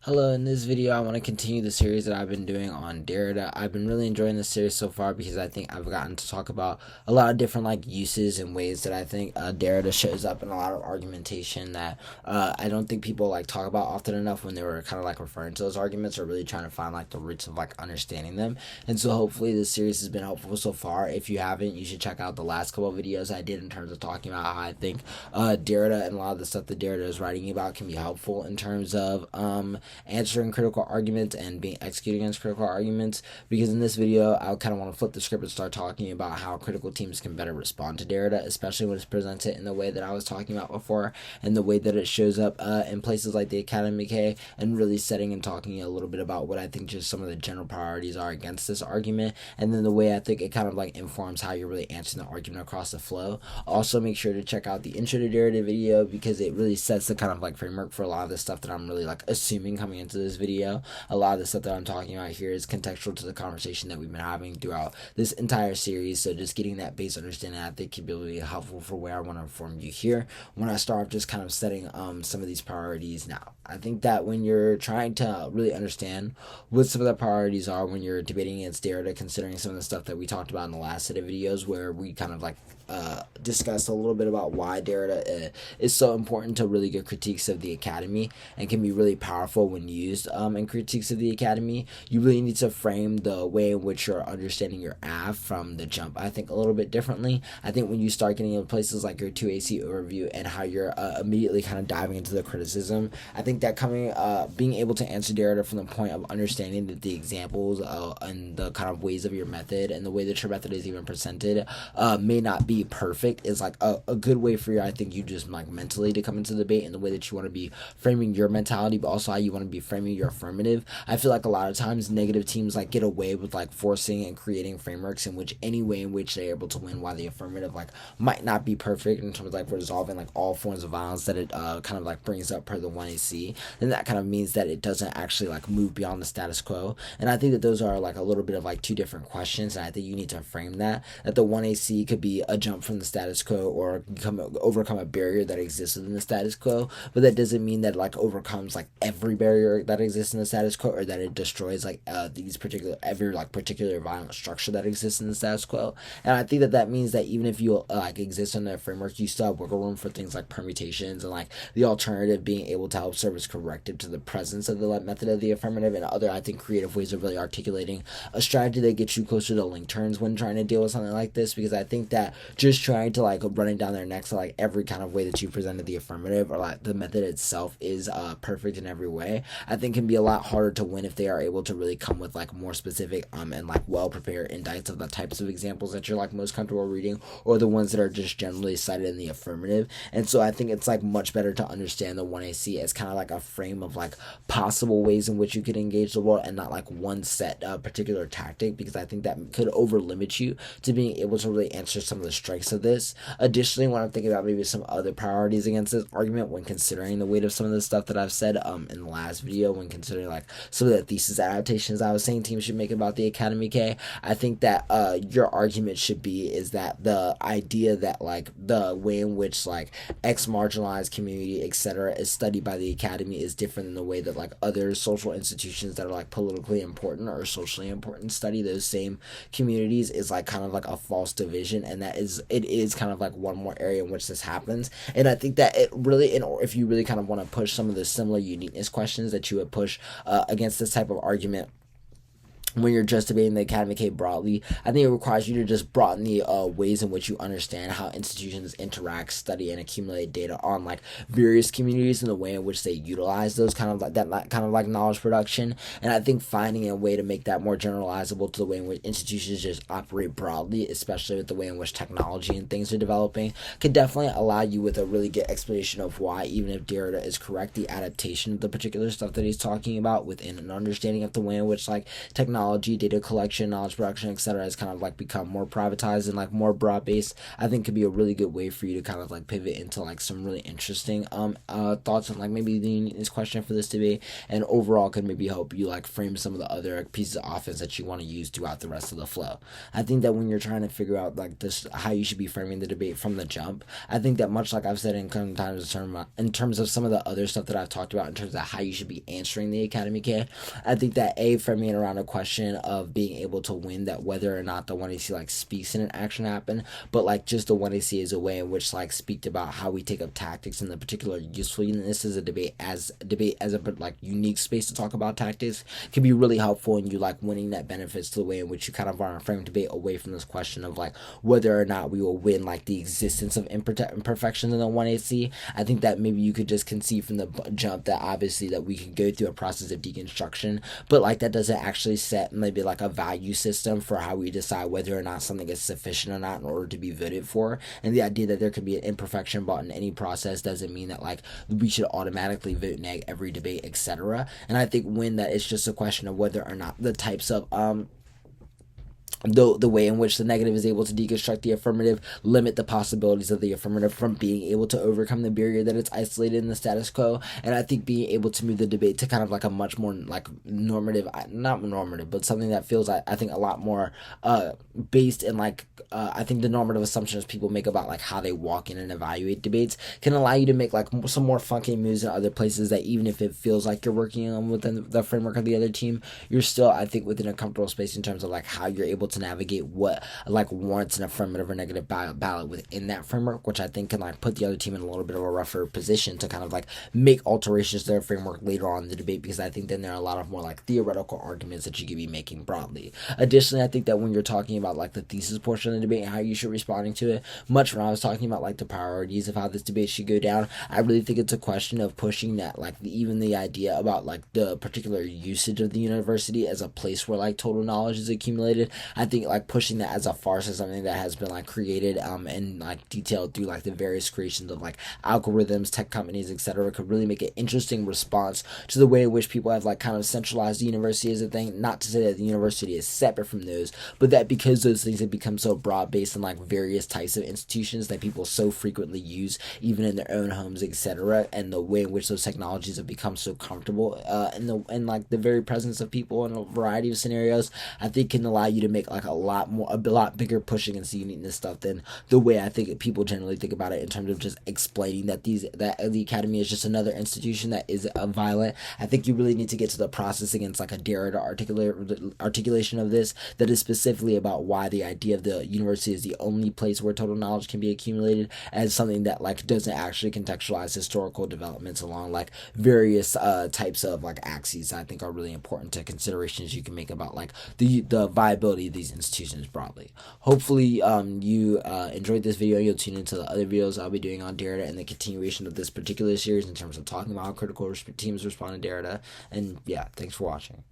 Hello, in this video I want to continue the series that I've been doing on Derrida. I've been really enjoying this series so far because I think I've gotten to talk about a lot of different uses and ways that I think Derrida shows up in a lot of argumentation that I don't think people talk about often enough when they were kind of referring to those arguments or really trying to find the roots of understanding them. And so hopefully this series has been helpful so far. If you haven't, you should check out the last couple of videos I did in terms of talking about how I think Derrida and a lot of the stuff that Derrida is writing about can be helpful in terms of answering critical arguments and executing against critical arguments, because in this video I kind of want to flip the script and start talking about how critical teams can better respond to Derrida, especially when it's presented in the way that I was talking about before and the way that it shows up in places like the Academy K, and really setting and talking a little bit about what I think just some of the general priorities are against this argument, and then the way I think it kind of informs how you're really answering the argument across the flow. Also, make sure to check out the intro to Derrida video because it really sets the kind of framework for a lot of the stuff that I'm really assuming coming into this video. A lot of the stuff that I'm talking about here is contextual to the conversation that we've been having throughout this entire series, so just getting that base understanding I think can be really helpful for where I want to inform you here when I start just kind of setting some of these priorities. Now, I think that when you're trying to really understand what some of the priorities are when you're debating against Derrida, considering some of the stuff that we talked about in the last set of videos where we kind of discussed a little bit about why Derrida is so important to really good critiques of the Academy and can be really powerful when used in critiques of the Academy, you really need to frame the way in which you're understanding your AF from the jump, I think, a little bit differently. I think when you start getting into places like your 2AC overview and how you're immediately kind of diving into the criticism, I think that being able to answer Derrida from the point of understanding that the examples and the kind of ways of your method and the way that your method is even presented may not be perfect is a good way for you, I think, you just mentally to come into the debate and the way that you want to be framing your mentality, but also how you want to be framing your affirmative. I feel like a lot of times negative teams get away with forcing and creating frameworks in which any way in which they're able to win, while the affirmative might not be perfect in terms of resolving all forms of violence that it kind of brings up per the 1AC, then that kind of means that it doesn't actually move beyond the status quo. And I think that those are a little bit of two different questions, and I think you need to frame that the 1AC could be a jump from the status quo or overcome a barrier that exists within the status quo, but that doesn't mean that overcomes every barrier that exists in the status quo, or that it destroys every particular violent structure that exists in the status quo. And I think that means that even if you exist in that framework, you still have wiggle room for things like permutations and the alternative being able to help serve as corrective to the presence of the method of the affirmative, and other, I think, creative ways of really articulating a strategy that gets you closer to link turns when trying to deal with something like this. Because I think that just trying to running down their necks to every kind of way that you presented the affirmative, or the method itself is perfect in every way, I think can be a lot harder to win if they are able to really come with more specific and well prepared indites of the types of examples that you're most comfortable reading, or the ones that are just generally cited in the affirmative. And so I think it's much better to understand the 1AC as kind of a frame of possible ways in which you could engage the world, and not one set particular tactic, because I think that could over limit you to being able to really answer some of the strengths of this. Additionally, when I'm thinking about maybe some other priorities against this argument, when considering the weight of some of the stuff that I've said in the last video, when considering some of the thesis adaptations I was saying teams should make about the Academy K, I think that your argument should be is that the idea that the way in which X marginalized community, etc., is studied by the Academy is different than the way that other social institutions that are politically important or socially important study those same communities is kind of a false division, and it is kind of one more area in which this happens. And I think that it really, if you really kind of want to push some of the similar uniqueness questions that you would push against this type of argument when you're just debating the Academy K broadly, I think it requires you to just broaden the ways in which you understand how institutions interact, study, and accumulate data on various communities, and the way in which they utilize those kind of knowledge production. And I think finding a way to make that more generalizable to the way in which institutions just operate broadly, especially with the way in which technology and things are developing, could definitely allow you with a really good explanation of why, even if Derrida is correct, the adaptation of the particular stuff that he's talking about within an understanding of the way in which technology technology, data collection, knowledge production, etc., has kind of like become more privatized and like more broad based, I think could be a really good way for you to kind of like pivot into like some really interesting thoughts on like maybe the uniqueness question for this debate, and overall could maybe help you like frame some of the other pieces of offense that you want to use throughout the rest of the flow. I think that when you're trying to figure out like this, how you should be framing the debate from the jump, I think that much like I've said in terms of some of the other stuff that I've talked about in terms of how you should be answering the Academy K, I think that framing it around a question of being able to win, that whether or not the 1AC like speaks in an action happen, but like just the 1AC is a way in which like speak about how we take up tactics and the particular usefulness as a debate as a like unique space to talk about tactics can be really helpful in you like winning that benefits to the way in which you kind of are frame debate away from this question of like whether or not we will win like the existence of imperfections in the 1AC. I think that maybe you could just conceive from the jump that obviously that we can go through a process of deconstruction, but like that doesn't actually set maybe like a value system for how we decide whether or not something is sufficient or not in order to be voted for. And the idea that there could be an imperfection brought in any process doesn't mean that like we should automatically vote neg every debate, etc. And I think when that it's just a question of whether or not the types of the way in which the negative is able to deconstruct the affirmative limit the possibilities of the affirmative from being able to overcome the barrier that it's isolated in the status quo. And I think being able to move the debate to kind of like a much more like normative, not normative, but something that feels I think a lot more based in like I think the normative assumptions people make about like how they walk in and evaluate debates can allow you to make like some more funky moves in other places that even if it feels like you're working on within the framework of the other team, you're still I think within a comfortable space in terms of like how you're able to navigate what like warrants an affirmative or negative ballot within that framework, which I think can like put the other team in a little bit of a rougher position to kind of like make alterations to their framework later on in the debate, because I think then there are a lot of more like theoretical arguments that you could be making broadly. Additionally, I think that when you're talking about like the thesis portion of the debate and how you should be responding to it, much when I was talking about like the priorities of how this debate should go down, I really think it's a question of pushing that like even the idea about like the particular usage of the university as a place where like total knowledge is accumulated. I think like pushing that as a farce is something that has been like created and like detailed through like the various creations of like algorithms, tech companies, etc. could really make an interesting response to the way in which people have like kind of centralized the university as a thing. Not to say that the university is separate from those, but that because those things have become so broad based on like various types of institutions that people so frequently use even in their own homes, etc., and the way in which those technologies have become so comfortable in like the very presence of people in a variety of scenarios, I think can allow you to make like a lot bigger pushing and uniqueness stuff than the way I think people generally think about it in terms of just explaining that the academy is just another institution that is violent. I think you really need to get to the process against like a Derrida articulation of this that is specifically about why the idea of the university is the only place where total knowledge can be accumulated, as something that like doesn't actually contextualize historical developments along like various types of like axes that I think are really important to considerations you can make about like the viability of these institutions broadly. Hopefully you enjoyed this video. You'll tune into the other videos I'll be doing on Derrida and the continuation of this particular series in terms of talking about how critical teams respond to Derrida. And yeah, thanks for watching.